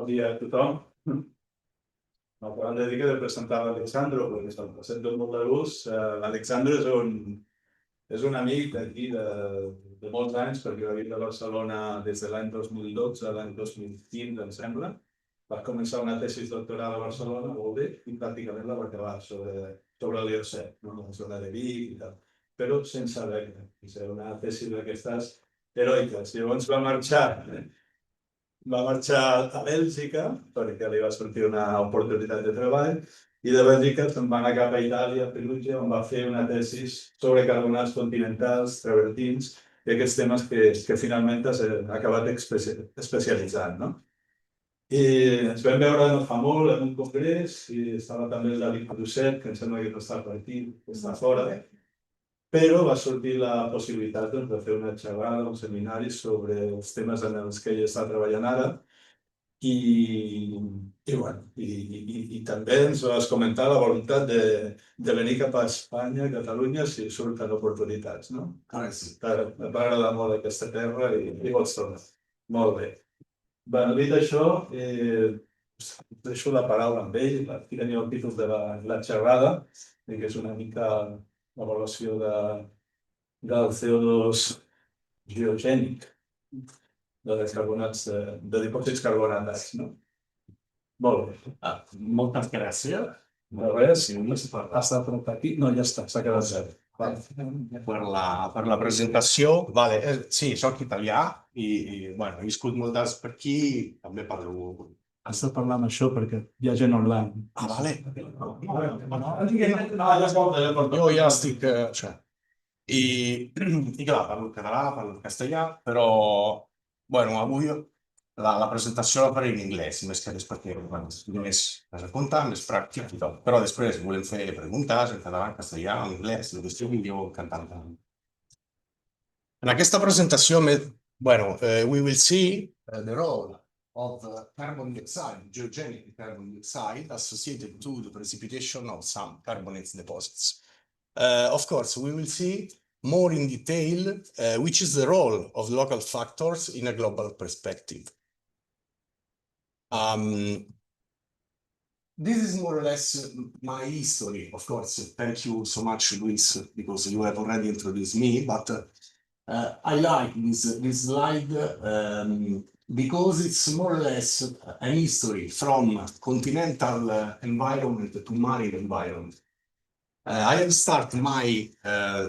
Bon dia a tothom. Abans de dir que de presentar l'Alessandro, perquè se'l presento amb molt de gust. L'Alessandro és un amic d'aquí de molts anys, perquè va vindre a Barcelona des de l'any 2012 a l'any 2015, em sembla. Va començar una tesi doctoral a Barcelona, molt bé, i pràcticament la va acabar sobre l'Iocè, la zona de Vic i tal, però sense beca. És una tesi d'aquestes heroiques. Llavors va marxar a Bèlgica perquè li va sortir una oportunitat de treball i de Bèlgica se'n va anar cap a Itàlia, a Perugia, on va fer una tesi sobre carbonats continentals, travertins i aquests temes que finalment s'ha acabat especialitzant. I ens vam veure no fa molt en un congrés i estava també el David Cruzet, que em sembla que no està per aquí, que està fora, però va sortir la possibilitat de fer una xerrada, un seminari sobre els temes en els que ell està treballant ara i també ens vas comentar la voluntat de venir cap a Espanya, a Catalunya, si surten oportunitats, no? T'agrada molt aquesta terra i vols tornar. Molt bé. Bé, dit això, deixo la paraula amb ell, aquí teniu el títol de la xerrada, que és una mica l'avaluació del CO2 geogènic, dels carbonats, de dipòsits carbonatats. Molt bé. Moltes gràcies. De res, si no està per aquí, no, ja està, s'ha quedat zero. Per la presentació. Sí, soc italià i he viscut molt temps per aquí, també parlo. Has de parlar amb això perquè hi ha gent online. Vale. Jo ja estic... I clar, parlo el català, parlo el castellà, però avui la presentació la faré en anglès, més que res perquè només has de comptar, més pràctic i tot. Però després volem fer preguntes en català, en castellà, en anglès, el que estigui jo cantant. En aquesta presentació, we will see the role of carbon dioxide, geogenic carbon dioxide, associated to the precipitation of some carbonate deposits. Of course, we will see more in detail which is the role of local factors in a global perspective. This is more or less my history. Of course, thank you so much, Luis, because you have already introduced me, but I like this slide because it's more or less an history from continental environment to marine environment. I have started my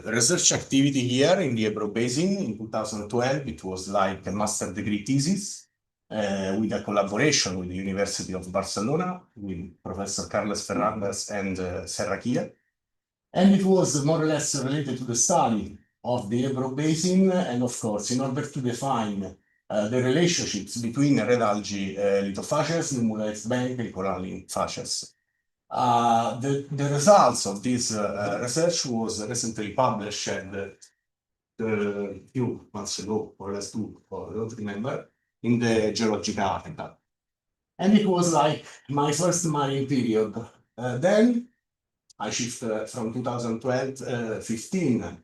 research activity here in the Ebro Basin in 2012. It was like a master degree thesis with a collaboration with the University of Barcelona, with Professor Carles Ferrandes and Serraquilla. And it was more or less related to the study of the Ebro Basin, and of course, in order to define the relationships between red algae lithophages, nummular bank, and coralline phages. The results of this research was recently published a few months ago, or less two, I don't remember, in the geological article. And it was like my first marine period. Then I shifted from 2012-15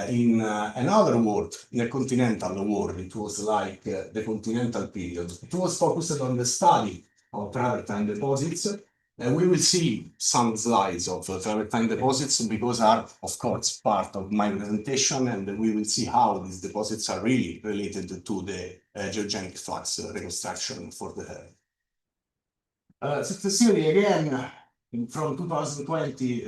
in another world, in a continental world. It was like the continental period. It was focused on the study of travertine deposits. We will see some slides of travertine deposits because are, of course, part of my presentation, and we will see how these deposits are really related to the geogenic flux reconstruction for the Earth. Successively, again, from 2020,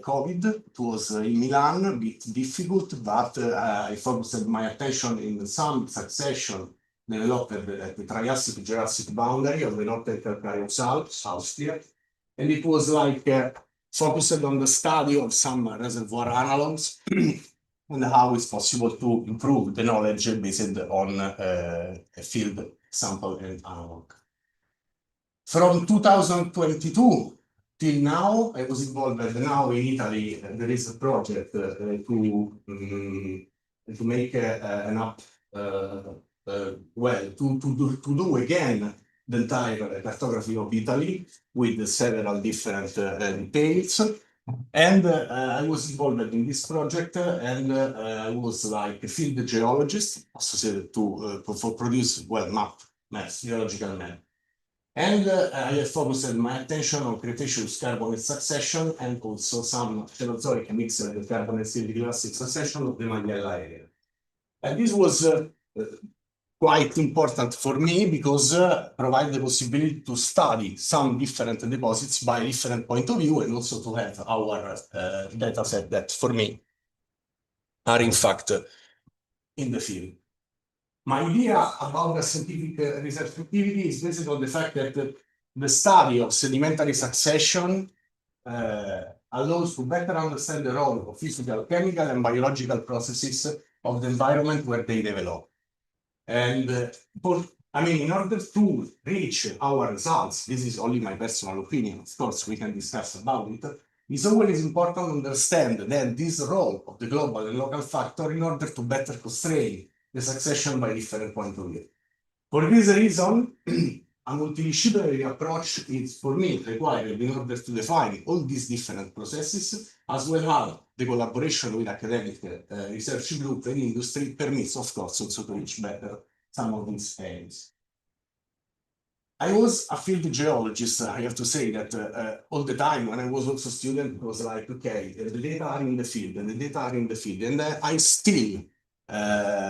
COVID, it was in Milan, a bit difficult, but I focused my attention in some succession developed at the Triassic-Jurassic boundary of the Northern Calcareous Alps, Austria. And it was like focused on the study of some reservoir analogs and how it's possible to improve the knowledge based on a field sample and analog. From 2022 till now, I was involved now in Italy. There is a project to make an app, to do again the entire cartography of Italy with several different details. And I was involved in this project, and I was like a field geologist associated to produce maps, geological map. And I have focused my attention on Cretaceous carbonate succession and also some Cenozoic mixed with carbonate silicic succession of the Magella area. And this was quite important for me because provide the possibility to study some different deposits by different point of view and also to have our data set that for me are in fact in the field. My idea about the scientific research activity is based on the fact that the study of sedimentary succession allows to better understand the role of physical, chemical, and biological processes of the environment where they develop. And in order to reach our results, this is only my personal opinion, of course, we can discuss about it, it's always important to understand that this role of the global and local factor in order to better constrain the succession by different point of view. For this reason, a multidisciplinary approach is, for me, required in order to define all these different processes, as well as the collaboration with academic research group and industry permits, of course, also to reach better some of these aims. I was a field geologist. I have to say that all the time when I was also a student, it was like, okay, the data are in the field, and the data are in the field, and I still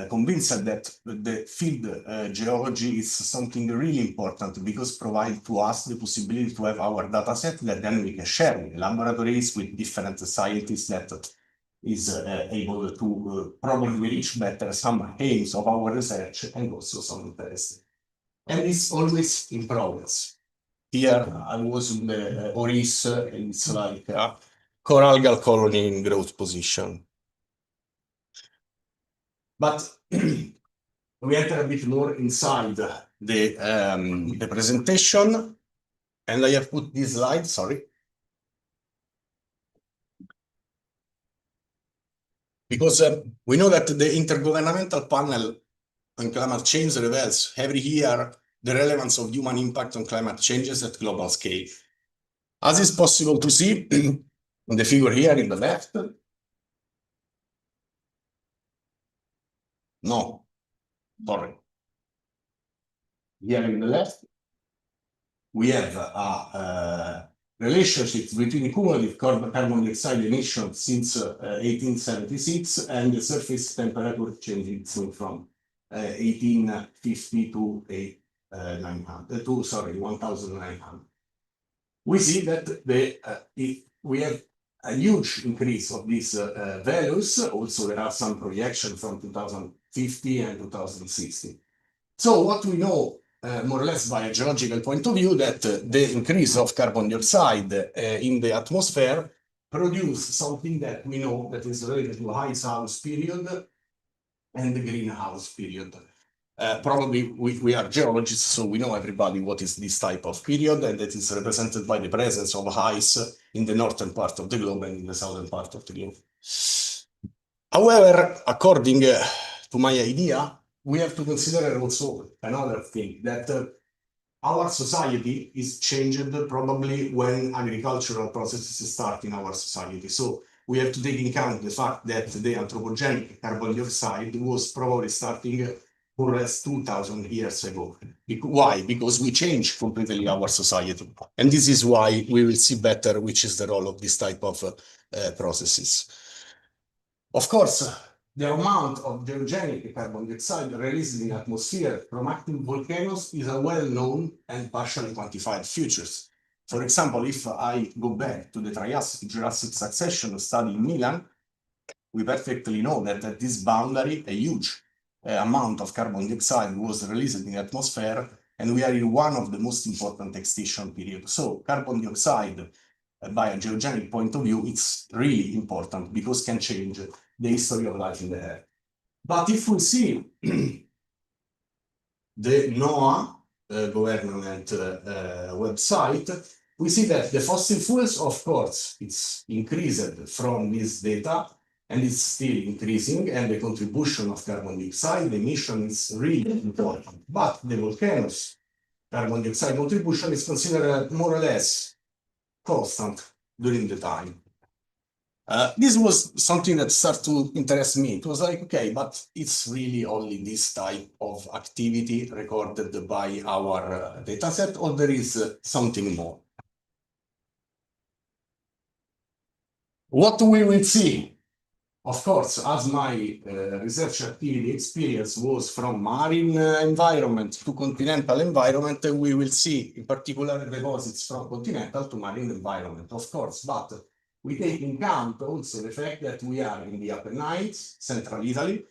convinced that the field geology is something really important because provide to us the possibility to have our data set that then we can share with laboratories, with different scientists that is able to probably reach better some aims of our research and also some interest. And it's always in progress. Here I was in the Oris, and it's like a coralgal colony in growth position. But we enter a bit more inside the presentation, and I have put this slide, sorry. Because we know that the Intergovernmental Panel on climate change reveals every year the relevance of human impact on climate changes at global scale. As is possible to see in the figure here in the left, no, sorry. Here in the left, we have a relationship between cumulative carbon dioxide emissions since 1876 and the surface temperature changing from 1850 to 1900. We see that we have a huge increase of these values. Also, there are some projections from 2050 and 2060. So what we know more or less by a geological point of view that the increase of carbon dioxide in the atmosphere produce something that we know that is related to ice-house period and the greenhouse period. Probably we are geologists, so we know everybody what is this type of period, and that is represented by the presence of ice in the northern part of the globe and in the southern part of the globe. However, according to my idea, we have to consider also another thing, that our society is changed probably when agricultural processes start in our society. So we have to take in account the fact that the anthropogenic carbon dioxide was probably starting more or less 2,000 years ago. Why? Because we changed completely our society. And this is why we will see better which is the role of this type of processes. Of course, the amount of geogenic carbon dioxide released in the atmosphere from active volcanoes is a well-known and partially quantified features. For example, if I go back to the Triassic-Jurassic succession study in Milan, we perfectly know that at this boundary, a huge amount of carbon dioxide was released in the atmosphere, and we are in one of the most important extinction periods. So carbon dioxide, by a geogenic point of view, it's really important because it can change the history of life in the air. But if we see the NOAA government website, we see that the fossil fuels, of course, it's increased from this data, and it's still increasing, and the contribution of carbon dioxide emission is really important. But the volcanoes carbon dioxide contribution is considered more or less constant during the time. This was something that started to interest me. It was like, okay, but it's really only this type of activity recorded by our dataset, or there is something more? What we will see, of course, as my research activity experience was from marine environment to continental environment, we will see in particular deposits from continental to marine environment, of course, but we take in account also the fact that we are in the Apennines, central Italy,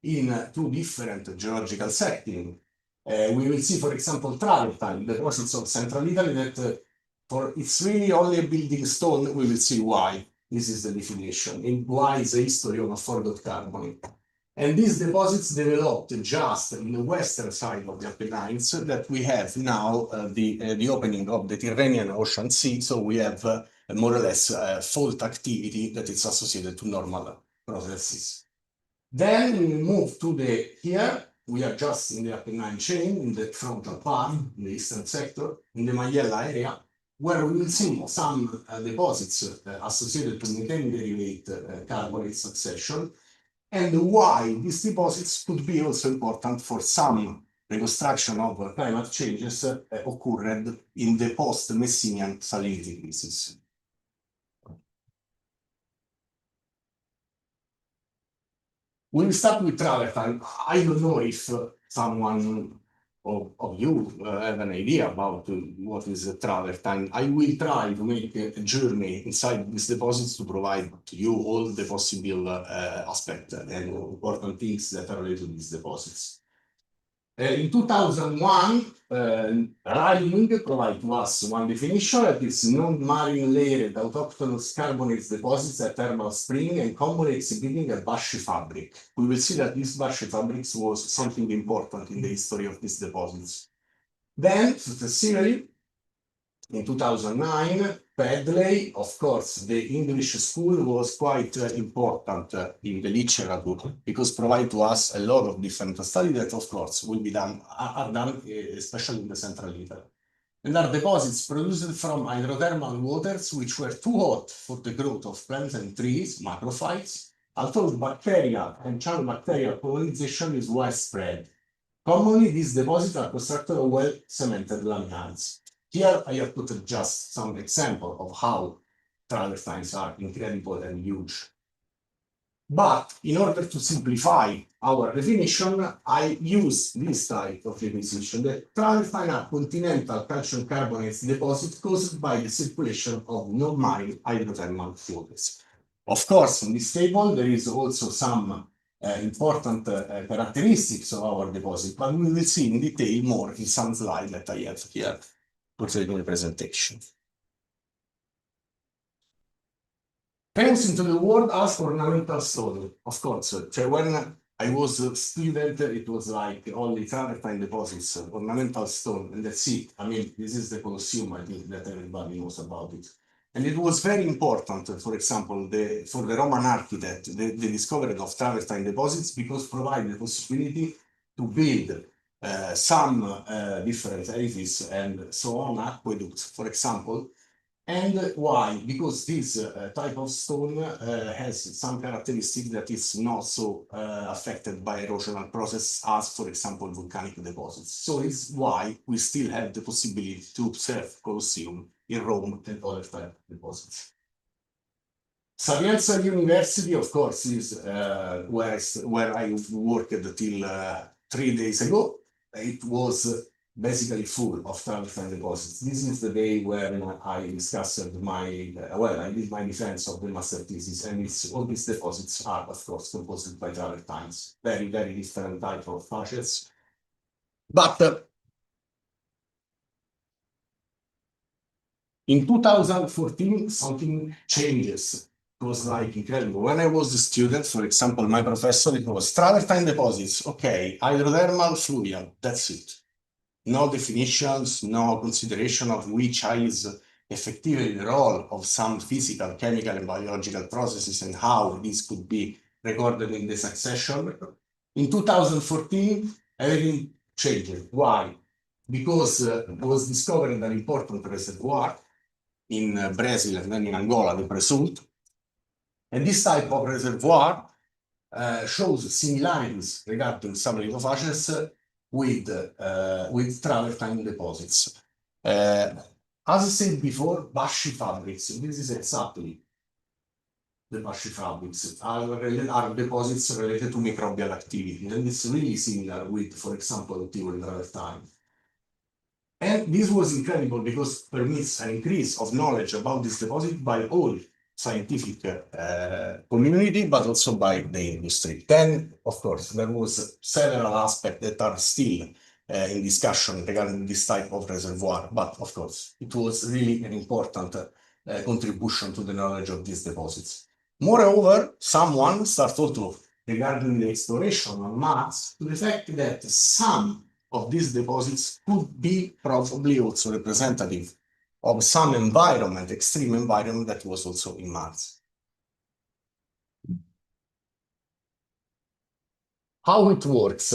in two different geological settings. We will see, for example, travertine deposits of central Italy that for it's really only a building stone. We will see why. This is the definition, and why is the history of a forgot carbonate. And these deposits developed just in the western side of the Apennines that we have now the opening of the Tyrrhenian Ocean Sea. So we have more or less fault activity that is associated to normal processes. Then we move to here, we are just in the Apennine chain, in the frontal part, in the eastern sector, in the Maiella area, where we will see some deposits associated to methane derivate carbonate succession, and why these deposits could be also important for some reconstruction of climate changes occurred in the post-Messinian salinity crisis. We will start with travertine. I don't know if someone of you have an idea about what is a travertine. I will try to make a journey inside these deposits to provide to you all the possible aspects and important things that are related to these deposits. In 2001, Reiling provided to us one definition that is non-marine layered autochthonous carbonate deposits at thermal spring and commonly exhibiting a bushy fabric. We will see that this bushy fabric was something important in the history of these deposits. Then, successively, in 2009, Pedley, of course, the English school was quite important in the literature because provide to us a lot of different studies that, of course, will be done, are done especially in the central Italy. And are deposits produced from hydrothermal waters which were too hot for the growth of plants and trees, macrophytes, although bacteria and cyanobacterial colonization is widespread. Commonly, these deposits are constructed of well-cemented laminares. Here I have put just some example of how travertines are incredible and huge. But in order to simplify our definition, I use this type of definition that travertine are continental calcium carbonate deposits caused by the circulation of non-marine hydrothermal fluids. Of course, in this table there is also some important characteristics of our deposit, but we will see in detail more in some slide that I have here in the presentation. Thanks into the word as ornamental stone, of course. When I was a student, it was like only travertine deposits, ornamental stone, and that's it. I mean, this is the Colosseum, I think that everybody knows about it. And it was very important, for example, for the Roman architect, the discovery of travertine deposits because provide the possibility to build some different edifices and so on, aqueducts, for example. And why? Because this type of stone has some characteristic that is not so affected by erosional process as, for example, volcanic deposits. So it's why we still have the possibility to observe Colosseum in Rome and other type of deposits. Sapienza University, of course, is where I worked till 3 days ago. It was basically full of travertine deposits. This is the day when I discussed my, I did my defense of the master thesis, and all these deposits are, of course, composed by travertines. Very, very different type of fascias. But in 2014, something changes. It was like incredible. When I was a student, for example, my professor, it was travertine deposits. Okay, hydrothermal fluvial, that's it. No definitions, no consideration of which is effectively the role of some physical, chemical, and biological processes and how this could be recorded in the succession. In 2014, everything changed. Why? Because it was discovered an important reservoir in Brazil and then in Angola, the Presult. And this type of reservoir shows similarities regarding some lithophages with travertine deposits. As I said before, Basci fabrics, this is exactly the Basci fabrics, are deposits related to microbial activity, and it's really similar with, for example, travertine. And this was incredible because it permits an increase of knowledge about this deposit by all scientific community, but also by the industry. Then, of course, there was several aspects that are still in discussion regarding this type of reservoir, but of course, it was really an important contribution to the knowledge of these deposits. Moreover, someone started also regarding the exploration on Mars to the fact that some of these deposits could be probably also representative of some environment, extreme environment that was also in Mars. How it works?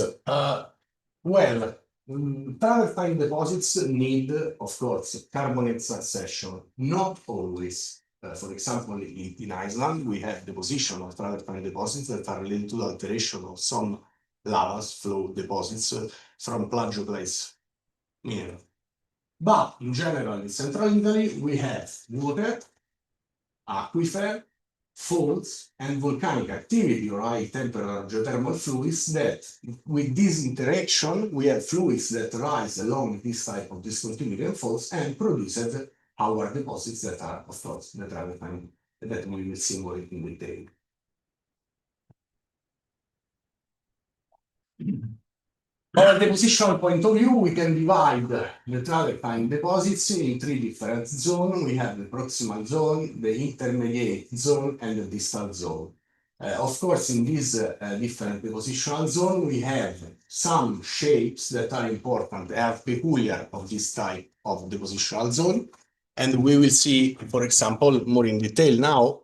Well, travertine deposits need, of course, carbonate succession. Not always. For example, in Iceland, we have deposition of travertine deposits that are related to the alteration of some lavas flow deposits from plagioclase mineral. But in general, in central Italy, we have water, aquifer, faults, and volcanic activity or high temperature geothermal fluids that, with this interaction, we have fluids that rise along this type of discontinuity and faults and produce our deposits that are, of course, the travertine that we will see more in detail. From a depositional point of view, we can divide the travertine deposits in three different zones. We have the proximal zone, the intermediate zone, and the distal zone. Of course, in this different depositional zone, we have some shapes that are important, they are peculiar of this type of depositional zone. And we will see, for example, more in detail now,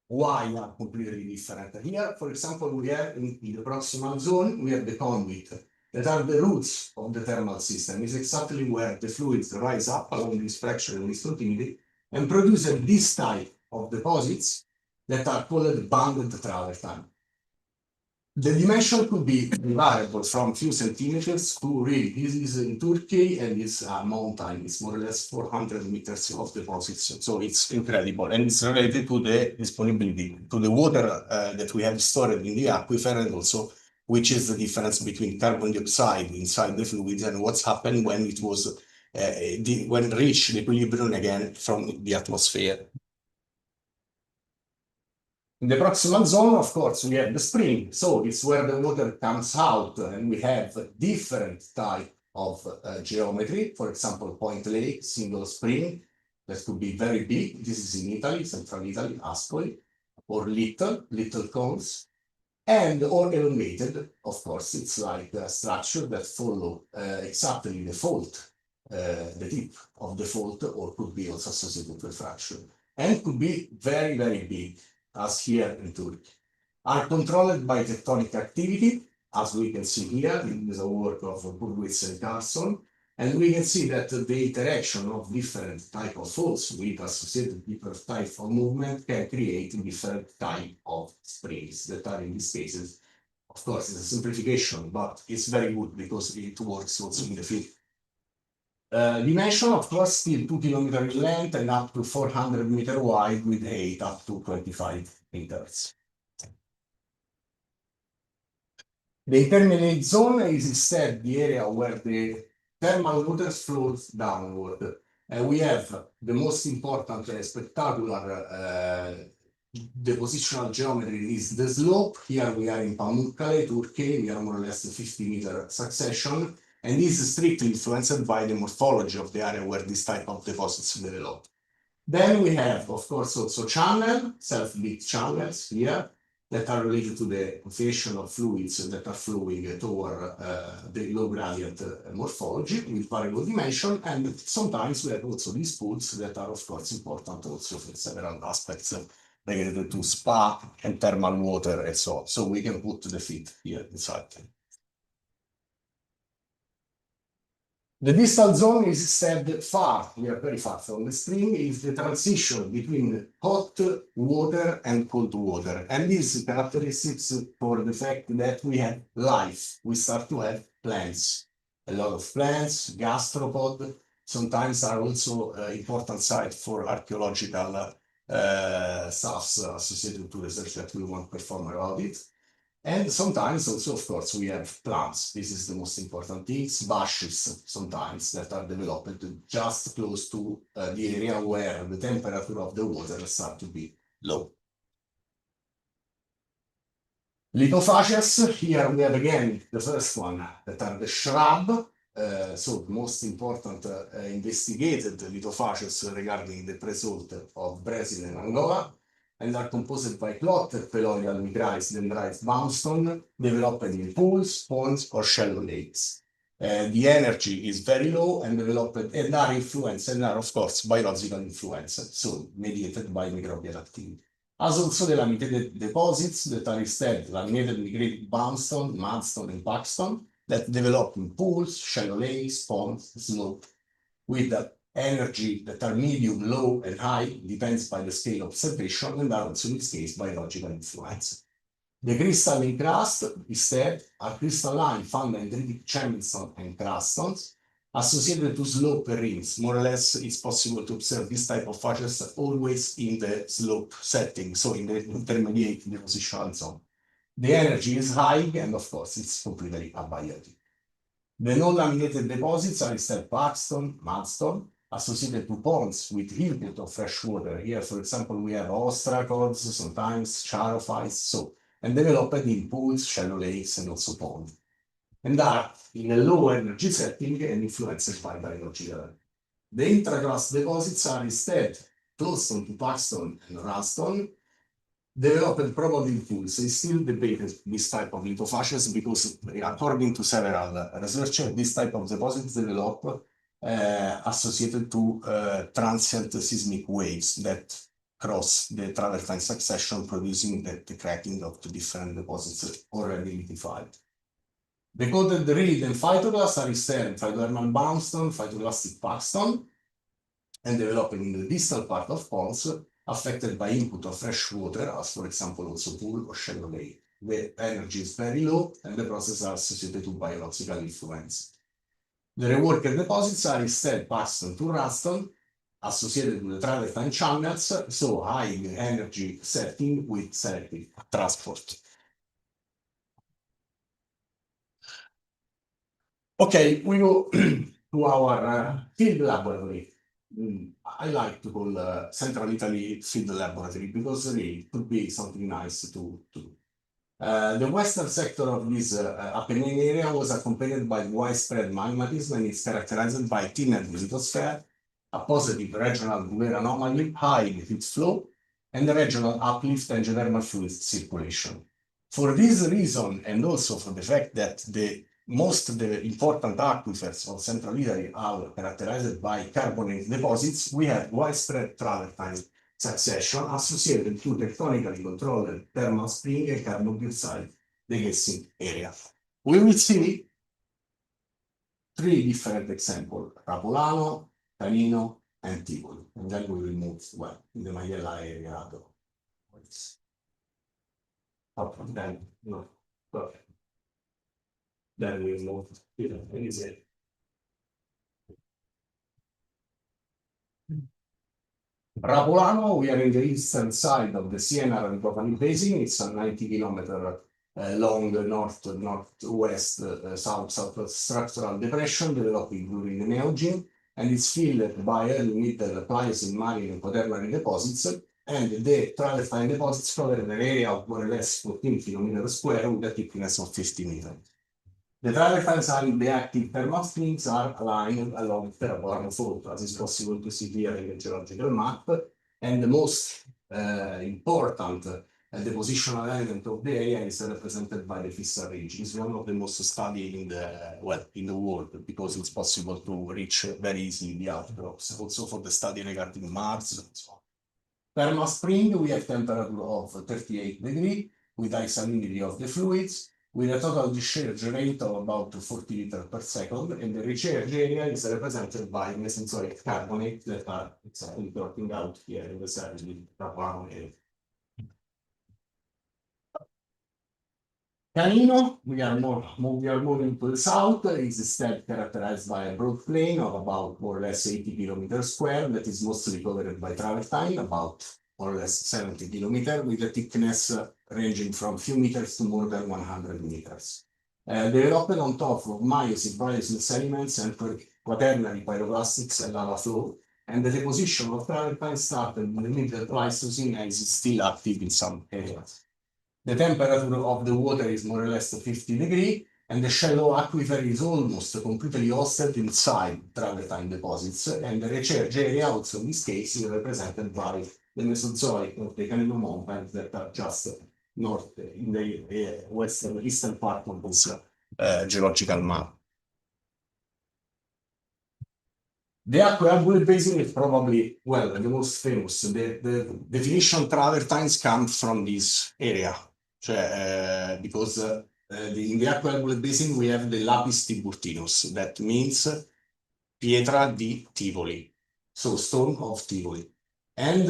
why are completely different. Here, for example, we have in the proximal zone, we have the conduit that are the roots of the thermal system. It's exactly where the fluids rise up along this fracture and this continuity and produce this type of deposits that are called banded travertine. The dimension could be variable from few centimeters to really, this is in Turkey and it's a mountain, it's more or less 400 meters of deposits. So it's incredible and it's related to the disponibility, to the water that we have stored in the aquifer and also which is the difference between carbon dioxide inside the fluids and what's happened when it was, when reached the equilibrium again from the atmosphere. In the proximal zone, of course, we have the spring. So it's where the water comes out and we have different type of geometry. For example, point lake, single spring, that could be very big. This is in Italy, central Italy, Ascoli, or little cones. And or elongated, of course, it's like a structure that follow exactly the fault, the tip of the fault, or could be also associated with fracture. And could be very, very big, as here in Turkey. Are controlled by tectonic activity, as we can see here, in the work of Burwitz and Carlson. And we can see that the interaction of different type of faults with associated different type of movement can create different type of springs that are in these cases. Of course, it's a simplification, but it's very good because it works also in the field. Dimension, of course, still 2 kilometers in length and up to 400 meters wide with height up to 25 meters. The intermediate zone is instead the area where the thermal water flows downward. We have the most important spectacular depositional geometry is the slope. Here we are in Pamukkale, Turkey. We are more or less a 50-meter succession. And this is strictly influenced by the morphology of the area where this type of deposits develop. Then we have, of course, also channel, self-lit channels here that are related to the configuration of fluids that are flowing toward the low gradient morphology with variable dimension. And sometimes we have also these pools that are, of course, important also for several aspects related to spa and thermal water and so on. So we can put the feet here inside. The distal zone is instead far, we are very far from the stream, is the transition between hot water and cold water. And this is characteristics for the fact that we have life. We start to have plants. A lot of plants, gastropod, sometimes are also important site for archaeological stuff associated to research that we want to perform about it. And sometimes also, of course, we have plants. This is the most important thing. Bushes sometimes that are developed just close to the area where the temperature of the water starts to be low. Lithophages, here we have again the first one that are the shrub. So the most important investigated lithophages regarding the pre-salt of Brazil and Angola, and are composed by clotted pellureal micrized dendrites boundstone developed in pools, ponds, or shallow lakes. The energy is very low and developed and are influenced and are, of course, biological influence, so mediated by microbial activity. As also the laminated deposits that are instead laminated migrated boundstone, mudstone, and packstone that develop in pools, shallow lakes, ponds, slope, with the energy that are medium, low, and high, depends by the scale of observation, and are also in this case biological influence. The crystalline crust instead are crystalline found in dendritic gemstone and crustons associated to slope rings. More or less, it's possible to observe this type of phages always in the slope setting, so in the intermediate depositional zone. The energy is high, and of course, it's completely abiotic. The non-laminated deposits are instead packstone, mudstone, associated to ponds with input of fresh water. Here, for example, we have ostracods, sometimes charophytes, so, and developed in pools, shallow lakes, and also ponds. And are in a low energy setting and influenced by biological. The intracrust deposits are instead closestone to packstone and ralstone, developed probably in pools. It's still debated this type of lithophages because, according to several researchers, this type of deposits develop associated to transient seismic waves that cross the travertine succession, producing the cracking of the different deposits already lithified. The coated reed and phytoclasts are instead hydrothermal boundstone, phytoclastic packstone, and developing in the distal part of ponds affected by input of fresh water, as for example also pool or shallow lake. The energy is very low and the process are associated to biological influence. The reworked deposits are instead packstone to ralstone, associated with the travertine channels, so high energy setting with selective transport. Okay, we go to our field laboratory. I like to call Central Italy field laboratory because really it could be something nice to do. The western sector of this Apennine area was accompanied by widespread magmatism and is characterized by thinner lithosphere, a positive regional Bouguer anomaly, high heat flow, and the regional uplift and geothermal fluid circulation. For this reason, and also for the fact that the important aquifers of Central Italy are characterized by carbonate deposits, we have widespread travertine succession associated to tectonically controlled thermal spring and carbon dioxide degassing area. We will see three different examples: Rapolano, Canino, and Tivoli, and then we will move in the Maiella area. Then, no, perfect. Then we move to the Venezuela. Rapolano, we are in the eastern side of the Siena and Botany Basin. It's a 90-kilometer long northwest south structural depression developing during the Neogene, and it's filled by early middle Pliocene marine and quaternary deposits, and the travertine deposits cover an area of more or less 14 kilometers square with a thickness of 50 meters. The travertines and the active thermal springs are aligned along the Rapolano fault, as is possible to see here in the geological map, and the most important depositional element of the area is represented by the fissile ridge. It's one of the most studied in the world because it's possible to reach very easily the outcrops, also for the study regarding Mars and so on. Thermal spring, we have temperature of 38 degrees with high salinity of the fluids, with a total discharge rate of about 40 liters per second, and the recharge area is represented by mesenteric carbonate that are exactly dropping out here in the cell area. Canino, we are moving to the south, is instead characterized by a broad plain of about more or less 80 kilometers square that is mostly covered by travertine, about more or less 70 kilometers, with a thickness ranging from few meters to more than 100 meters. Developed on top of Miocene, Pleistocene sediments and quaternary pyroclastics and lava flow, and the deposition of travertine started in the middle Pleistocene and is still active in some areas. The temperature of the water is more or less 50 degrees, and the shallow aquifer is almost completely hosted inside travertine deposits, and the recharge area also in this case is represented by the Mesozoic of the Canino Mountains that are just north in the western eastern part of this geological map. The Aqueduct Basin is probably, well, the most famous. The definition travertines comes from this area. Because in the Aqueduct Basin we have the lapis tiburtinus, that means pietra di Tivoli, so stone of Tivoli. And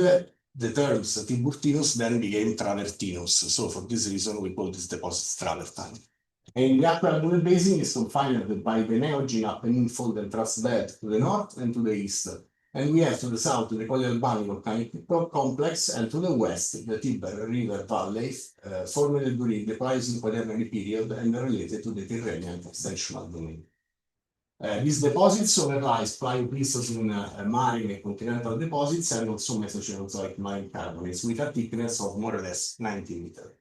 the terms tiburtinus then became travertinus, so for this reason we call this deposit travertine. And the Aqueduct Basin is confined by the Neogene Apennine fold and thrust bed to the north and to the east. And we have to the south the Colli Albani volcanic complex, and to the west the Tiber River Valley, formed during the Pliocene Quaternary period and related to the Tyrrhenian extensional domain. These deposits overlies Pleistocene marine and continental deposits, and also Mesocenozoic marine carbonates with a thickness of more or less 90 meters.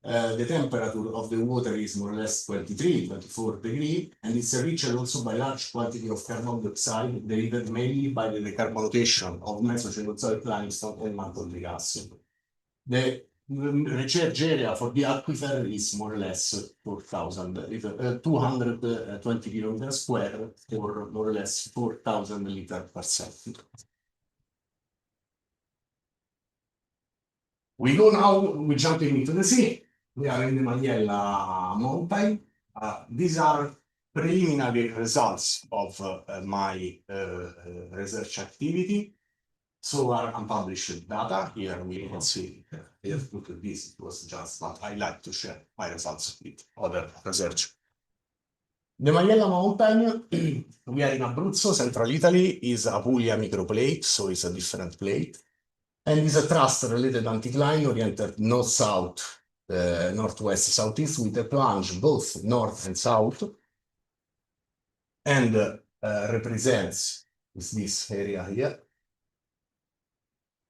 The temperature of the water is more or less 23-24 degrees, and it's reached also by large quantity of carbon dioxide derived mainly by the decarbonation of Mesocenozoic limestone and mantle degassing. The recharge area for the aquifer is more or less 220 kilometers square, or more or less 4,000 liters per second. We jump into the sea. We are in the Majella mountain. These are preliminary results of my research activity. So are unpublished data. Here we can see, I have put this, it was just, but I like to share my results with other research. The Majella mountain, we are in Abruzzo, central Italy, is Apulia microplate, so it's a different plate. And is a thrust-related anticline oriented north-south, northwest-southeast, with a plunge both north and south, and represents this area here,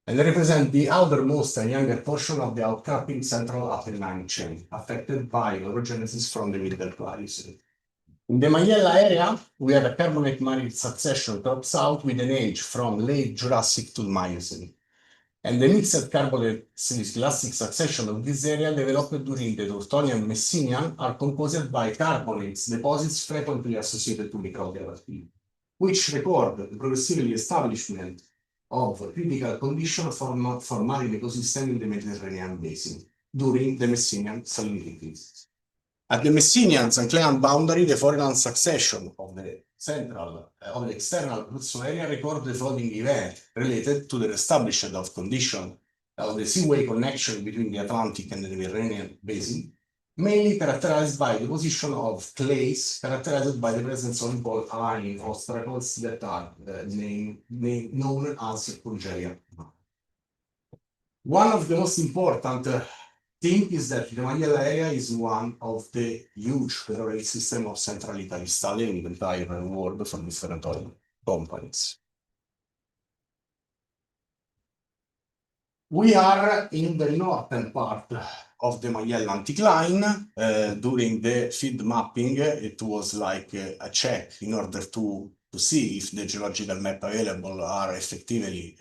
and represent the outermost and younger portion of the outcropping central Apennine chain, affected by orogenesis from the middle Pliocene. In the Majella area, we have a carbonate marine succession top-south with an age from late Jurassic to Miocene. And the mixed carbonate-classic succession of this area developed during the Tortonian Messinian are composed by carbonates deposits frequently associated to microbial activity, which record the progressively establishment of critical conditions for marine ecosystem in the Mediterranean basin during the Messinian salinification. At the Messinian-Zanclean boundary, the foreland succession of the external Abruzzo area record the following event related to the establishment of condition of the seaway connection between the Atlantic and the Mediterranean basin, mainly characterized by the position of clays characterized by the presence of aligning obstacles that are known as Pungeria. One of the most important thing is that the Majella area is one of the huge federal system of Central Italy studied in the entire world from different oil companies. We are in the northern part of the Majella anticline. During the field mapping, it was like a check in order to see if the geological map available are effectively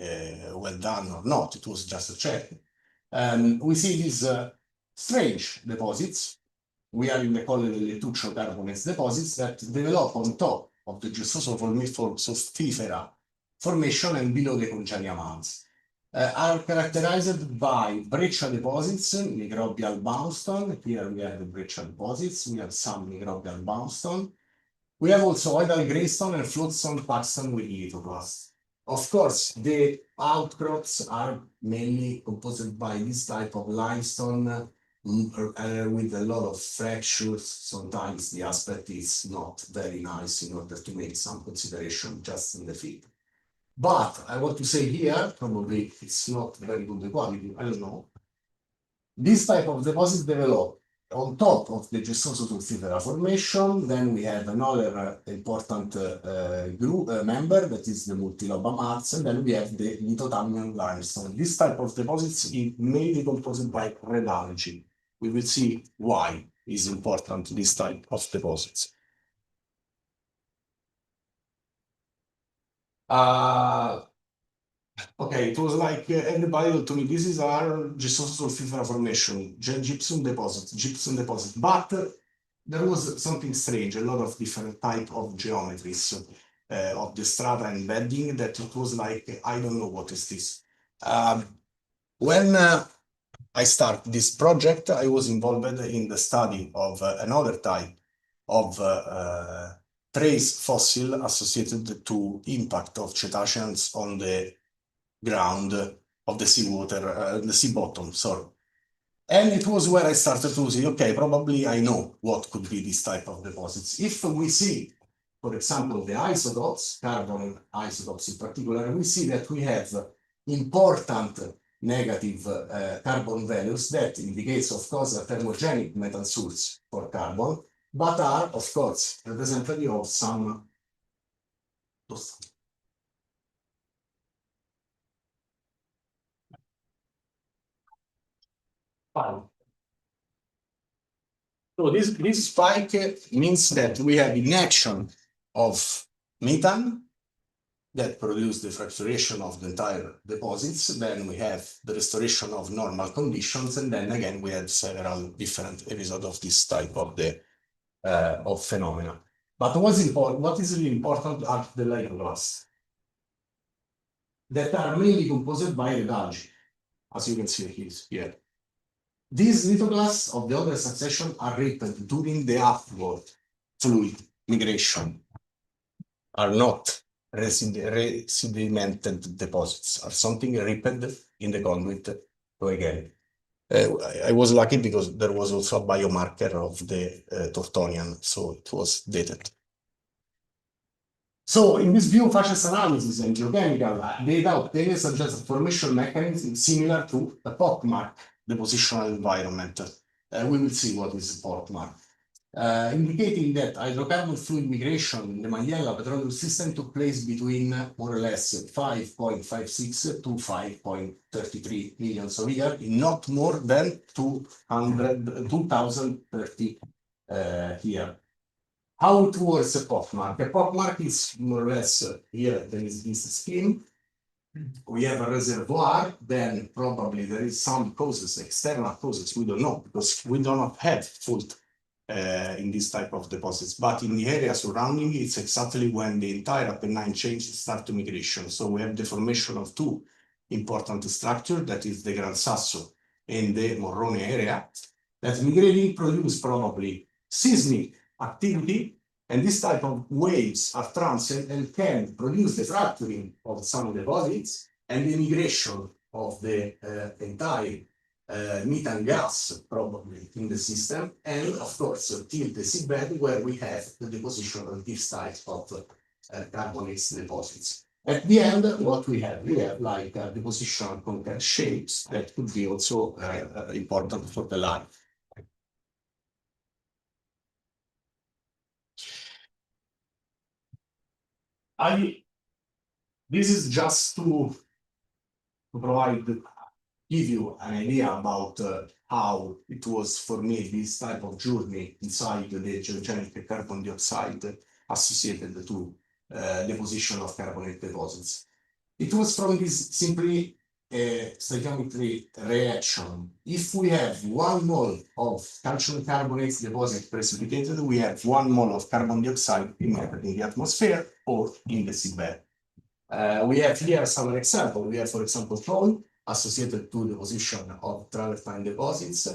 well done or not. It was just a check. We see these strange deposits. We are in the Colle del Letuccio carbonates deposits that develop on top of the Gessoso Solifera formation and below the Congeria mounds. are characterized by breccia deposits, microbial boundstone. Here we have the breccia deposits. We have some microbial boundstone. We have also oidal greenstone and floodstone paxton with lithoclast. Of course, the outcrops are mainly composed by this type of limestone with a lot of fractures. Sometimes the aspect is not very nice in order to make some consideration just in the field. But I want to say here, probably it's not very good quality, I don't know. This type of deposits develop on top of the gestoso sulfifera formation. Then we have another important member that is the multiloba marls, and then we have the lithothamnian limestone. This type of deposits is mainly composed by red algae. We will see why is important this type of deposits. Okay, it was like everybody told me this is our gestoso sulfifera formation, gypsum deposit. But there was something strange, a lot of different type of geometries of the strata and bedding that it was like, I don't know what is this. When I started this project, I was involved in the study of another type of trace fossil associated to impact of cetaceans on the ground of the seawater, the sea bottom, sorry. And it was where I started to see, okay, probably I know what could be this type of deposits. If we see, for example, the isotopes, carbon isotopes in particular, we see that we have important negative carbon values that indicates, of course, a thermogenic methane source for carbon, but are, of course, representative of some. So this spike means that we have inaction of methane that produce the fracturation of the entire deposits. Then we have the restoration of normal conditions, and then again we have several different episodes of this type of the of phenomena. But what is really important are the lithoclasts that are mainly composed by red algae, as you can see here. These lithoclasts of the other succession are ripped during the upward fluid migration, are not resedimented deposits, are something ripped in the conduit. So again, I was lucky because there was also a biomarker of the Tortonian, so it was dated. So in this view, facies analysis and geochemical data obtained suggest a formation mechanism similar to a pockmark depositional environment. We will see what is a pockmark. Indicating that hydrocarbon fluid migration in the Majella petroleum system took place between more or less 5.56 to 5.33 million of years in not more than 2030 years. How it works a pockmark? A pockmark is more or less here, there is this scheme. We have a reservoir, then probably there is some causes, external causes, we don't know, because we do not have fault in this type of deposits. But in the area surrounding, it's exactly when the entire Apennine chain starts to migration. So we have the formation of two important structures, that is the Gran Sasso and the Morrone area, that migrating produce probably seismic activity, and this type of waves are transient and can produce the fracturing of some deposits and the migration of the entire methane gas probably in the system, and of course till the seabed where we have the deposition of this type of carbonates deposits. At the end, what we have like depositional concave shapes that could be also important for the life. This is just to give you an idea about how it was for me this type of journey inside the geogenic carbon dioxide associated to deposition of carbonate deposits. It was from this simply stoichiometry reaction. If we have 1 mole of calcium carbonate deposit precipitated, we have 1 mole of carbon dioxide emitted in the atmosphere or in the seabed. We have here some example. We have, for example, coal associated to the position of travertine deposits.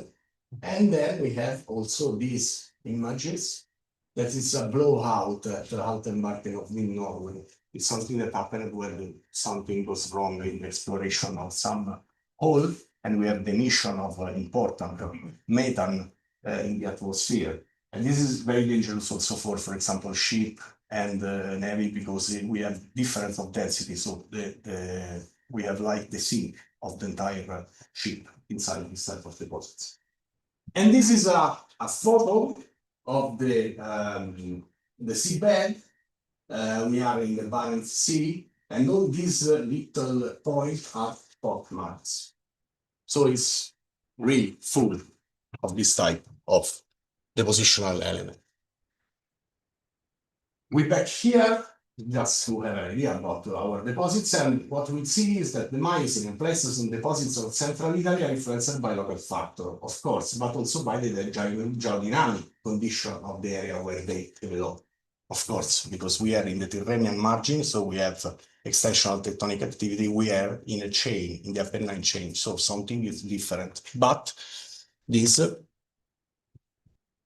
And then we have also these images. That is a blowout at the Haltenbakken of Wind Norway. It's something that happened when something goes wrong in the exploration of some hole, and we have the emission of important methane in the atmosphere. And this is very dangerous also for example, ship and navy, because we have difference of density. So we have like the sink of the entire ship inside this type of deposits. And this is a photo of the seabed. We are in the Barents Sea, and all these little points are spot marks. So it's really full of this type of depositional element. We back here just to have an idea about our deposits, and what we see is that the Miocene and Pleistocene deposits of central Italy are influenced by local factor, of course, but also by the geodynamic condition of the area where they develop. Of course, because we are in the Tyrrhenian margin, so we have extensional tectonic activity. We are in a chain, in the Apennine chain, so something is different. But this,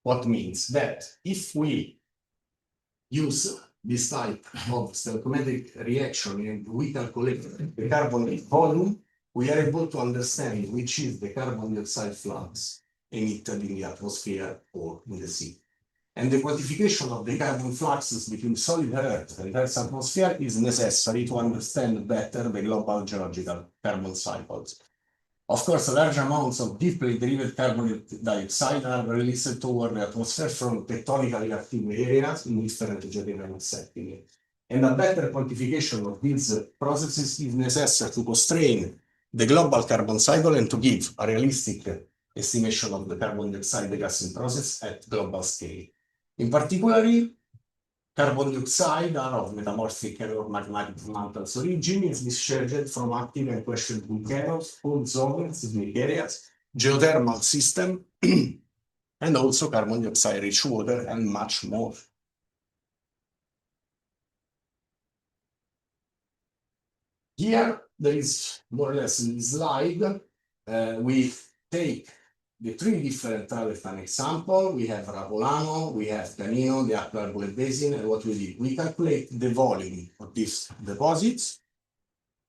what means that if we use this type of stoichiometric reaction and we calculate the carbon volume, we are able to understand which is the carbon dioxide flux emitted in the atmosphere or in the sea. And the quantification of the carbon fluxes between solid Earth and Earth's atmosphere is necessary to understand better the global geological carbon cycles. Of course, large amounts of deeply derived carbon dioxide are released toward the atmosphere from tectonically active areas in different geodynamic settings. And a better quantification of these processes is necessary to constrain the global carbon cycle and to give a realistic estimation of the carbon dioxide degassing process at global scale. In particular, carbon dioxide are of metamorphic or magmatic mantles origin, is discharged from active and questioned volcanoes, cold zones, seismic areas, geothermal system, and also carbon dioxide rich water, and much more. Here, there is more or less in this slide, we take the three different travertine examples. We have Ravolano, we have Canino, the Aqua Arbolate Basin, and what we did, we calculate the volume of these deposits,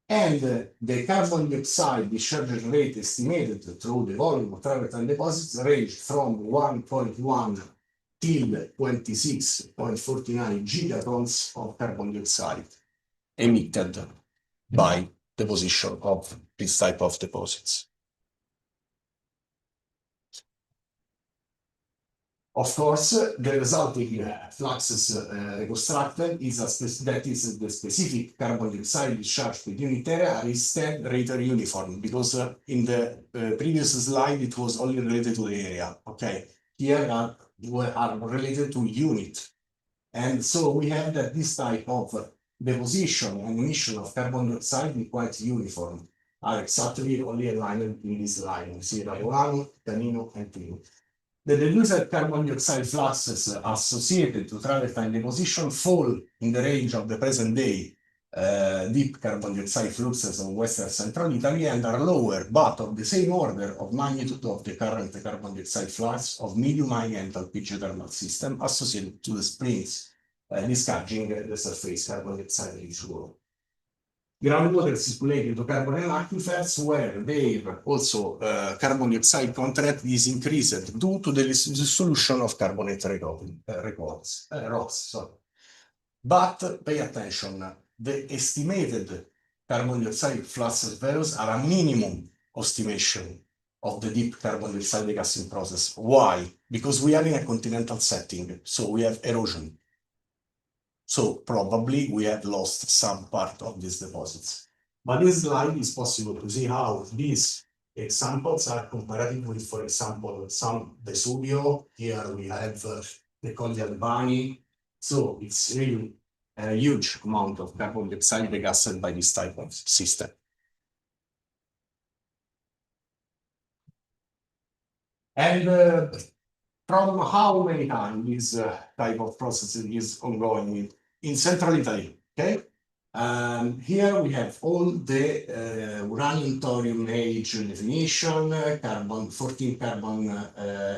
and the carbon dioxide discharge rate estimated through the volume of travertine deposits range from 1.1 till 26.49 gigatons of carbon dioxide emitted by deposition of this type of deposits. Of course, the resulting fluxes reconstructed is that is the specific carbon dioxide discharge per unit area are instead rather uniform, because in the previous slide it was only related to the area. Okay, here are related to unit, and so we have that this type of deposition and emission of carbon dioxide is quite uniform, are exactly only aligned in this line. You see Ravolano, Canino, and Pino. The deduced carbon dioxide fluxes associated to travertine deposition fall in the range of the present day deep carbon dioxide fluxes of Western Central Italy, and are lower, but of the same order of magnitude of the current carbon dioxide flux of medium high enthalpy geothermal system associated to the springs discharging the surface carbon dioxide rich water. Groundwater circulated to carbon and aquifers, where their also carbon dioxide content is increased due to the dissolution of carbonate rocks. But pay attention, the estimated carbon dioxide flux values are a minimum estimation of the deep carbon dioxide degassing process. Why? Because we are in a continental setting, so we have erosion. So probably we have lost some part of these deposits. But this slide is possible to see how these examples are comparative with, for example, some Vesuvio. Here we have the Colli Albani. So it's really a huge amount of carbon dioxide degassed by this type of system. And from how many times this type of processing is ongoing in Central Italy, okay? Here we have all the uranium-thorium age definition, 14 carbon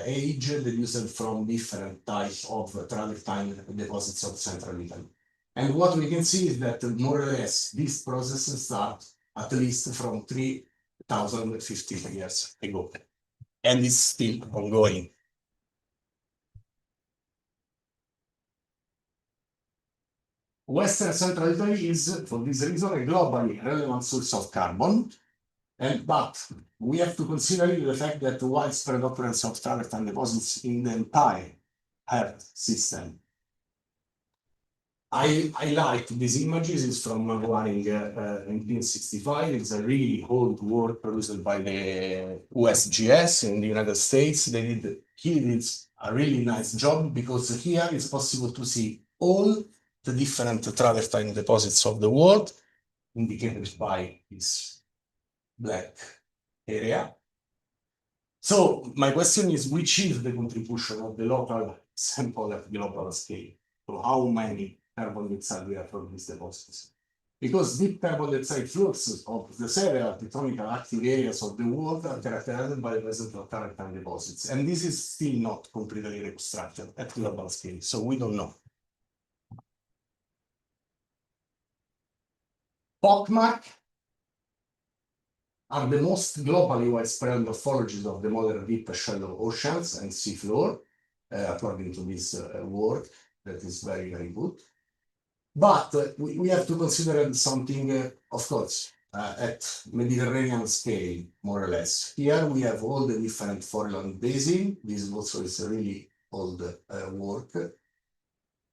age deduced from different types of travertine deposits of central Italy. And what we can see is that more or less these processes start at least from 3,050 years ago, and it's still ongoing. Western Central Italy is, for this reason, a globally relevant source of carbon, but we have to consider the fact that the widespread occurrence of travertine deposits in the entire Earth system. I like these images. It's from Waring 1965. It's a really old work produced by the USGS in the United States. He did a really nice job because here it's possible to see all the different travertine deposits of the world, indicated by this black area. So my question is, which is the contribution of the local sample at global scale? So how many carbon dioxide we have from these deposits? Because deep carbon dioxide fluxes of the several tectonically active areas of the world are characterized by the presence of travertine deposits, and this is still not completely reconstructed at global scale, so we don't know. POCMAC are the most globally widespread morphologies of the modern deep and shallow oceans and seafloor, according to this work that is very, very good. But we have to consider something, of course, at Mediterranean scale, more or less. Here we have all the different foreland basin. This also is a really old work.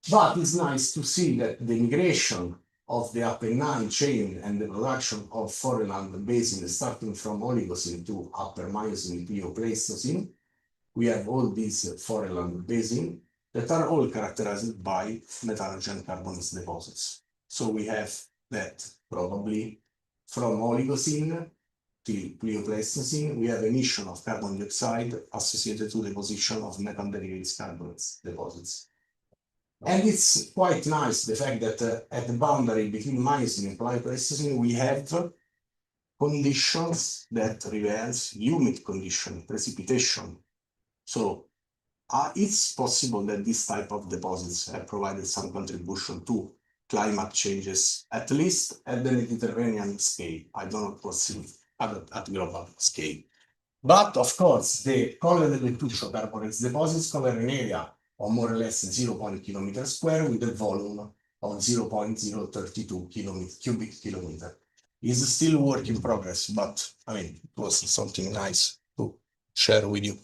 But it's nice to see that the migration of the Apennine chain and the production of foreland basin starting from Oligocene to Upper Miocene, Pleistocene. We have all these foreland basin that are all characterized by metallurgical carbonate deposits. So we have that probably from Oligocene to Pleistocene, we have emission of carbon dioxide associated to the deposition of methane-derived carbonate deposits. And it's quite nice, the fact that at the boundary between Miocene and Pleistocene, we have conditions that reveals humid condition, precipitation. So it's possible that this type of deposits have provided some contribution to climate changes, at least at the Mediterranean scale. I don't know what's at global scale. But of course, the colored lettuce carbonate deposits cover an area of more or less 0.0 kilometer square with a volume of 0.032 cubic kilometer. It's still work in progress, but I mean, it was something nice to share with you.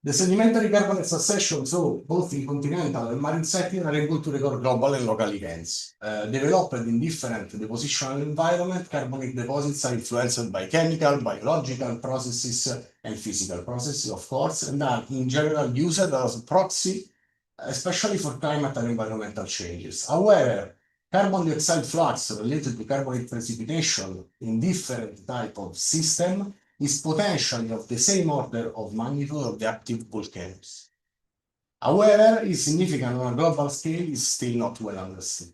The sedimentary carbonate succession, so both in continental and marine setting, are able to record global and local events. Developed in different depositional environments, carbonate deposits are influenced by chemical, biological processes, and physical processes, of course, and are in general used as a proxy, especially for climate and environmental changes. However, carbon dioxide flux related to carbonate precipitation in different types of systems is potentially of the same order of magnitude of the active volcanoes. However, its significance on a global scale is still not well understood.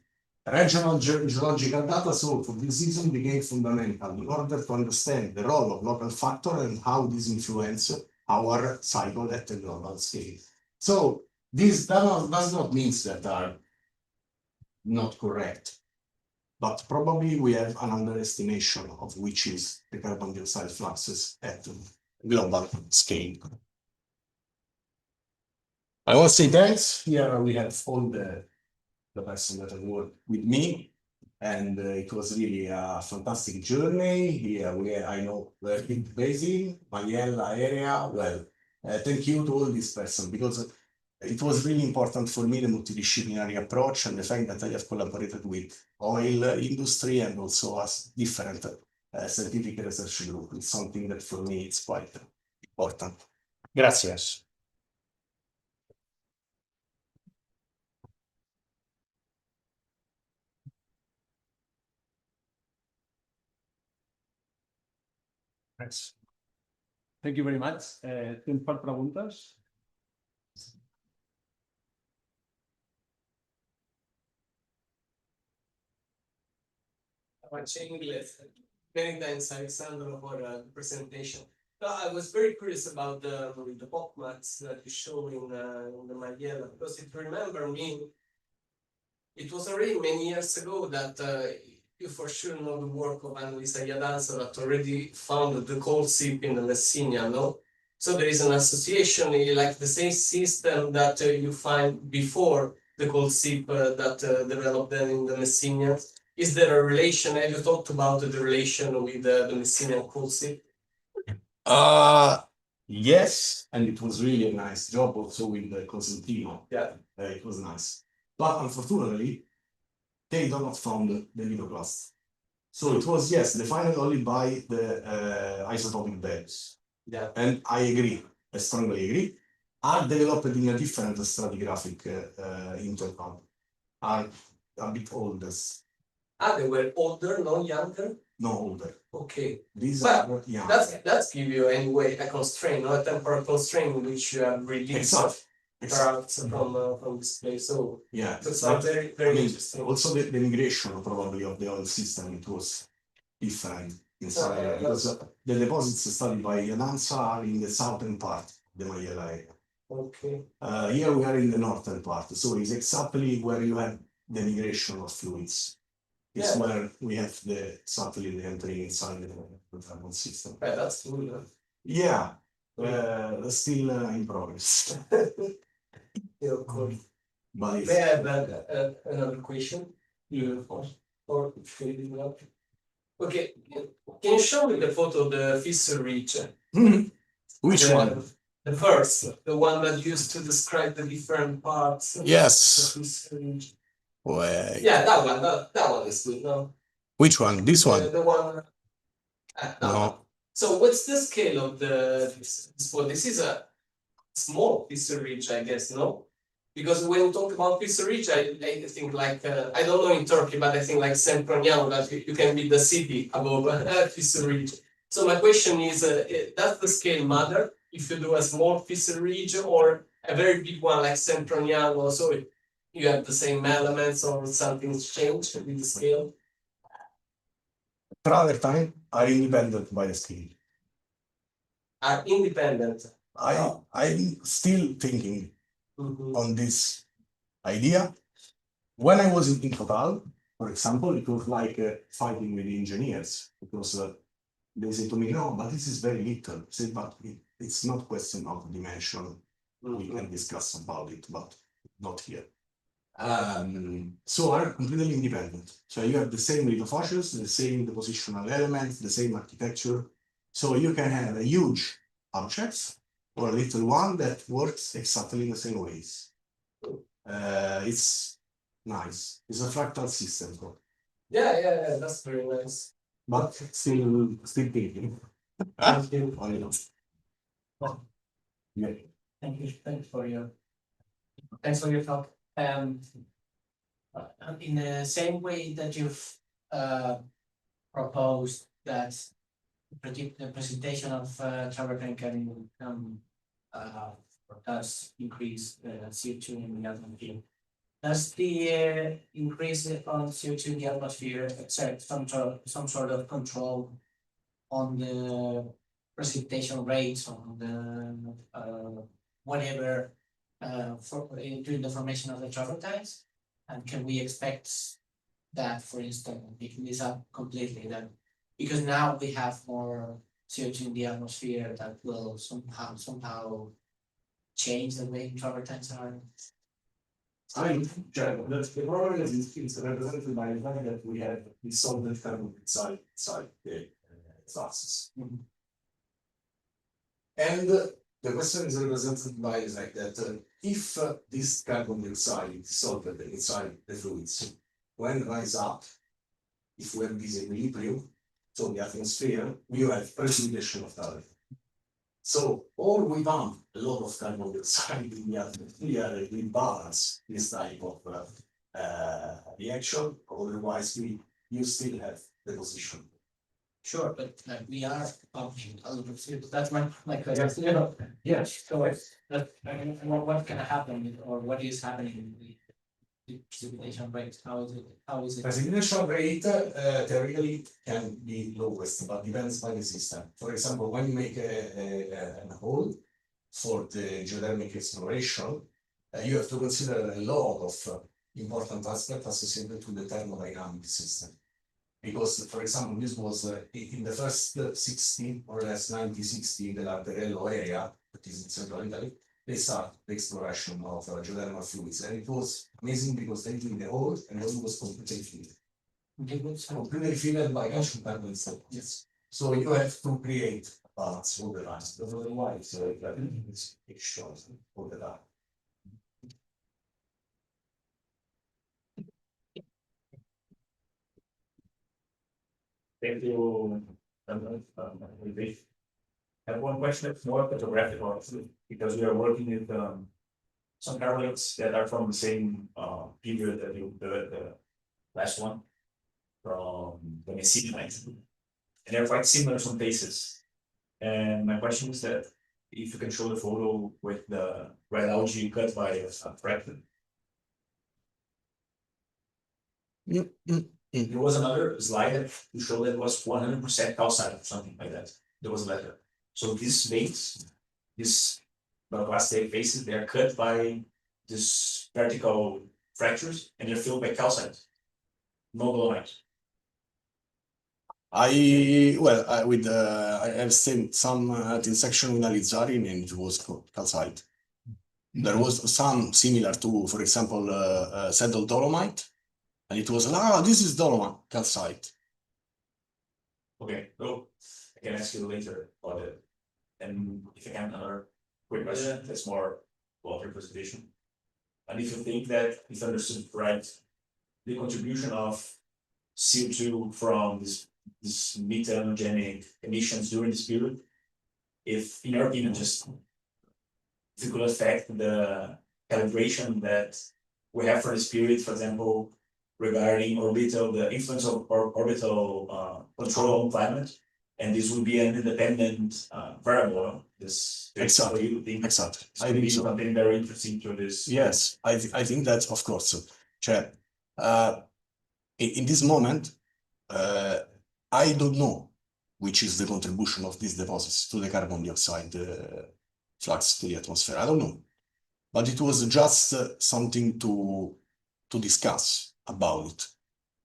Regional geological data, so for this reason, became fundamental in order to understand the role of local factors and how this influences our cycle at a global scale. So this does not mean that are not correct, but probably we have an underestimation of which is the carbon dioxide fluxes at global scale. I want to say thanks. Here we have all the person that worked with me, and it was really a fantastic journey. Here I know where it's based, Mariella area. Well, thank you to all this person, because it was really important for me, the multidisciplinary approach and the fact that I have collaborated with oil industry and also as different scientific research group. It's something that for me is quite important. Gracias. Thanks. Thank you very much. Temps per preguntes? Mancini, many thanks, Alessandro, for the presentation. I was very curious about the pop maps that you show in the Magella, because if you remember me, it was already many years ago that you for sure know the work of Annalisa Iadanza that already found the cold seep in the Messina, no? So there is an association, like the same system that you find before the cold seep that developed then in the Messina. Is there a relation? Have you talked about the relation with the Messina cold seep? Yes, and it was really a nice job also with Cosentino. Yeah. It was nice. But unfortunately, they do not found the lidoclast. So it was, yes, defined only by the isotopic values. Yeah. And I agree, I strongly agree, are developed in a different stratigraphic interval, are a bit older. They were older, no younger? No older. Okay. These But are young. that's give you anyway a constraint, no? A temporal constraint which you have released products from this place. So yeah, it's like very interesting. Also the migration probably of the oil system, it was different inside because the deposits studied by Iadanza are in the southern part of the Magella area. Okay. Here we are in the northern part, so it's exactly where you have the migration of fluids. It's where we have exactly the entry inside the thermal system. Yeah, that's cool. Huh? Yeah, still in progress. Yeah, of course. But May I have another question? Or okay, can you show me the photo of the fissure ridge? Which one? The first, the one that used to describe the different parts. Yes. Well, yeah, that one. That one is good. No. Which one? This one? The one. No. So, what's the scale of this? This is a small fissure ridge, I guess. No. Because when you talk about fissure ridge, I think like I don't know in Turkey, but I think like Semproniano that you can be the city above fissure ridge. So my question is, does the scale matter if you do a small fissure ridge or a very big one like Semproniano? So you have the same elements or something's changed with the scale? Other time are independent by the scale. Are independent. I'm still thinking on this idea. When I was in Total, for example, it was like fighting with the engineers because they say to me, no, but this is very little. I say, but it's not question of dimension. We can discuss about it, but not here. So are completely independent. So you have the same lithophases, the same depositional elements, the same architecture. So you can have a huge object or a little one that works exactly the same ways. It's nice. It's a fractal system. Yeah, that's very nice. But still thinking. Thank you. Yeah. Thanks for your talk. In the same way that you've proposed that the presentation of travertine can or does increase CO2 in the atmosphere. Does the increase on CO2 in the atmosphere exert some sort of control on the precipitation rates, on the whatever during the formation of the travertines? And can we expect that, for instance, picking this up completely, then because now we have more CO2 in the atmosphere that will somehow change the way travertines are? The problem is it's represented by the fact that we have dissolved carbon inside the fluxes. And the question is represented by the fact that if this carbon dioxide is dissolved inside the fluids, when rise up, if we have this equilibrium, so the atmosphere, we have precipitation of carbon. So, or we pump a lot of carbon dioxide in the atmosphere, we balance this type of reaction, otherwise you still have deposition. Sure, but we are pumping a little bit. That's my question. Yes. So what can happen or what is happening the precipitation rate? How is it? How is it? Precipitation rate theoretically can be lowest, but depends by the system. For example, when you make a hole for the geothermal exploration, you have to consider a lot of important aspects associated to the thermodynamic system. Because, for example, this was in the first 60 or less 1960 in the Larderello area, that is in central Italy, they start the exploration of geothermal fluids. And it was amazing because they did the hole and the hole was completely filled. Completely filled by calcium carbonate. Yes. So you have to create a balance all the time. Otherwise, it's short all the time. Thank you. I have one question that's more photographical, because we are working with some carbonates that are from the same period that the last one from the Miocene times, and they're quite similar in some cases. And my question is that if you can show the photo with the red algae cut by a fracture. There was another slide to show that it was 100% calcite or something like that. There was a letter. So these veins, these plastic faces, they are cut by these vertical fractures and they're filled by calcite, no dolomite. I have seen some dissection with Alizari and it was calcite. There was some similar to, for example, saddle dolomite, and it was this is dolomite, calcite. Okay, so I can ask you later about it. And if you can, another quick question that's more about your presentation. And if you think that, if understood right, the contribution of CO2 from this methane-genic emissions during this period, if in your opinion, just if it could affect the calibration that we have for this period, for example, regarding the influence of orbital control on climate, and this would be an independent variable. This Exactly. You think Exactly. I think so. Something very interesting to this. Yes, I think that of course. In this moment, I don't know which is the contribution of these deposits to the carbon dioxide flux to the atmosphere. I don't know, but it was just something to discuss about it.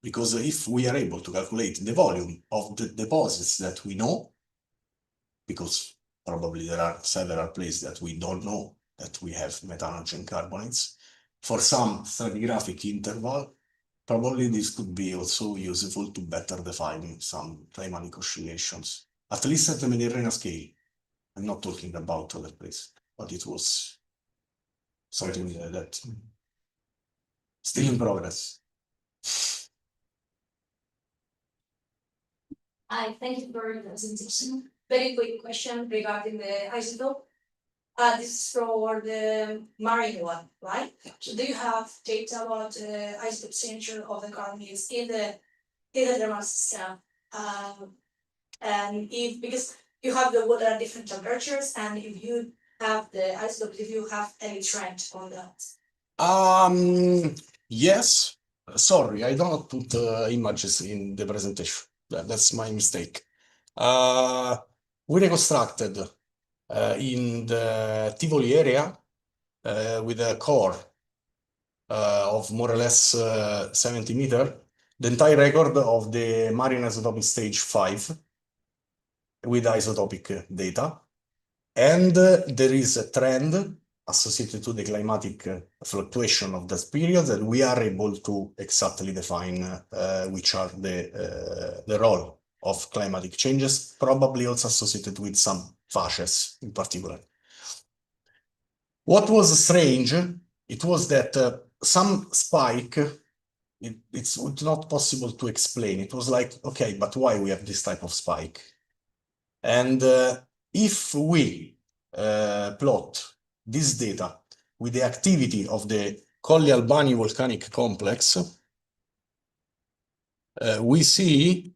Because if we are able to calculate the volume of the deposits that we know, because probably there are several places that we don't know that we have methanogen carbonates, for some stratigraphic interval, probably this could be also useful to better define some climatic oscillations, at least at the Mediterranean scale. I'm not talking about other places, but it was something that still in progress. Hi, thank you for the presentation. Very quick question regarding the isotope. This is for the marine one, right? So do you have data about the isotope signature of the carbonates in the hydrothermal system? And because you have the water at different temperatures, and if you have the isotope, if you have any trend on that? Yes. Sorry, I don't put images in the presentation. That's my mistake. We reconstructed in the Tivoli area with a core of more or less 70 meters, the entire record of the marine isotopic stage 5 with isotopic data. And there is a trend associated to the climatic fluctuation of that period, and we are able to exactly define which are the role of climatic changes, probably also associated with some phases in particular. What was strange, it was that some spike, it's not possible to explain. It was like, okay, but why we have this type of spike? And if we plot this data with the activity of the Colli Albani volcanic complex, we see,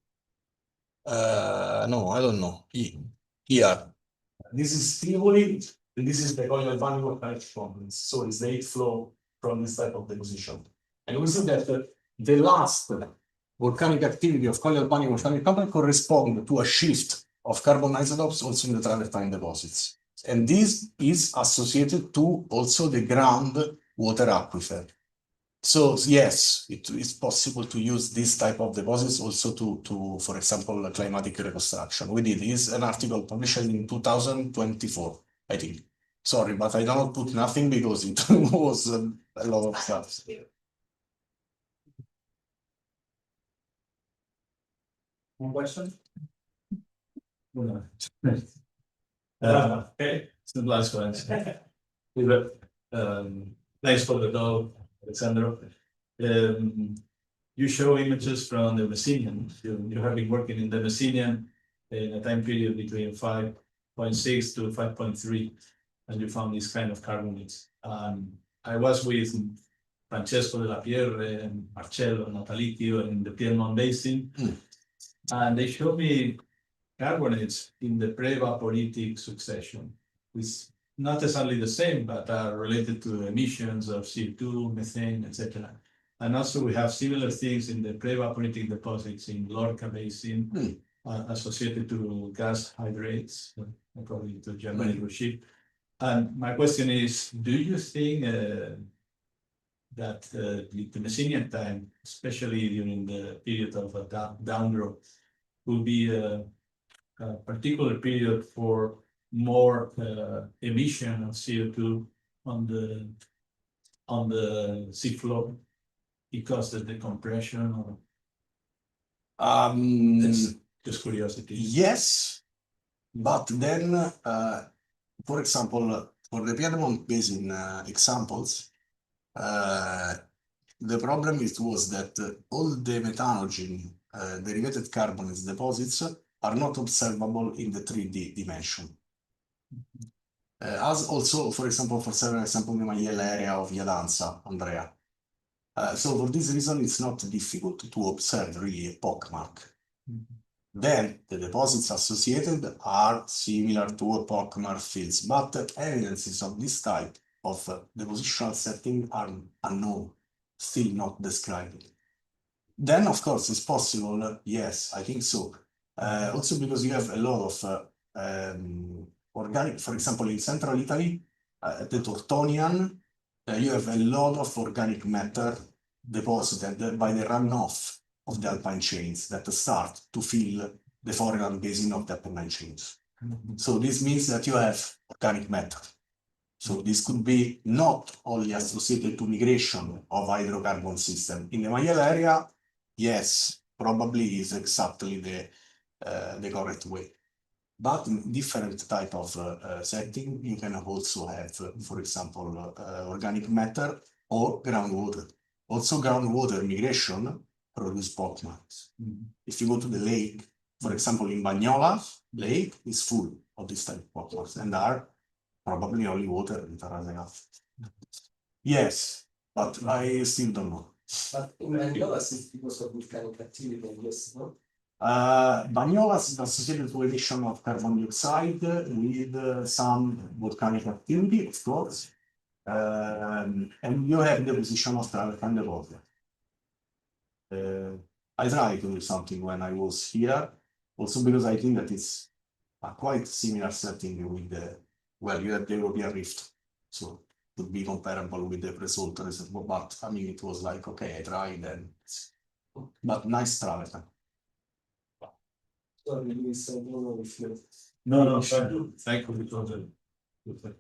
no, I don't know, here. This is Tivoli, and this is the Colli Albani volcanic complex. So it's the heat flow from this type of deposition. And we see that the last volcanic activity of Colli Albani volcanic company correspond to a shift of carbon isotopes also in the travertine deposits. And this is associated to also the groundwater aquifer. So yes, it is possible to use this type of deposits also to for example, climatic reconstruction. We did this, an article published in 2024, I think. Sorry, but I don't put nothing because it was a lot of stuff. One question? Okay, it's the last one. Thanks for the talk, Alessandro. You show images from the Messinian. You have been working in the Messinian in a time period between 5.6 to 5.3, and you found this kind of carbonates. I was with Francesco de la Pierre and Marcello Natalizio in the Piedmont Basin, and they showed me carbonates in the pre-evaporitic succession, which not necessarily the same, but are related to emissions of CO2, methane, etc. And also we have similar things in the pre-evaporitic deposits in Lorca Basin associated to gas hydrates, according to German leadership. And my question is, do you think that the Messinian time, especially during the period of downdraw, will be a particular period for more emission of CO2 on the seafloor because of the compression? Or it's just curiosity. Yes, but then, for example, for the Piedmont Basin examples, the problem was that all the methanogen derivative carbonates deposits are not observable in the 3D dimension. As also, for example, for several examples in the Magliel area of Iadanza, Andrea. So for this reason, it's not difficult to observe really a pockmark. Then the deposits associated are similar to a pockmark fields, but evidences of this type of depositional setting are unknown, still not described. Then, of course, it's possible, yes, I think so. Also because you have a lot of organic, for example, in central Italy, the Tortonian, you have a lot of organic matter deposited by the runoff of the alpine chains that start to fill the foreland basin of the Apennine chains. So this means that you have organic matter. So this could be not only associated to migration of hydrocarbon system. In the Magliel area, yes, probably is exactly the correct way. But in different type of setting, you can also have, for example, organic matter or groundwater. Also groundwater migration produce pockmarks. If you go to the lake, for example, in Bagnola, lake is full of this type of pockmarks and are probably only water in Tarasagaf. Yes, but I still don't know. But in Bagnolas is because of volcanic activity, yes, no? Bagnolas is associated to emission of carbon dioxide with some volcanic activity, of course. And you have the position of travertine deposit. I tried to do something when I was here, also because I think that it's a quite similar setting with the, well, you have the European rift, so it would be comparable with the pre-salt reservoir, but I mean, it was like, okay, I tried, and but nice travertine. Sorry, Luis, I don't know if you. No, thank you. Thank you.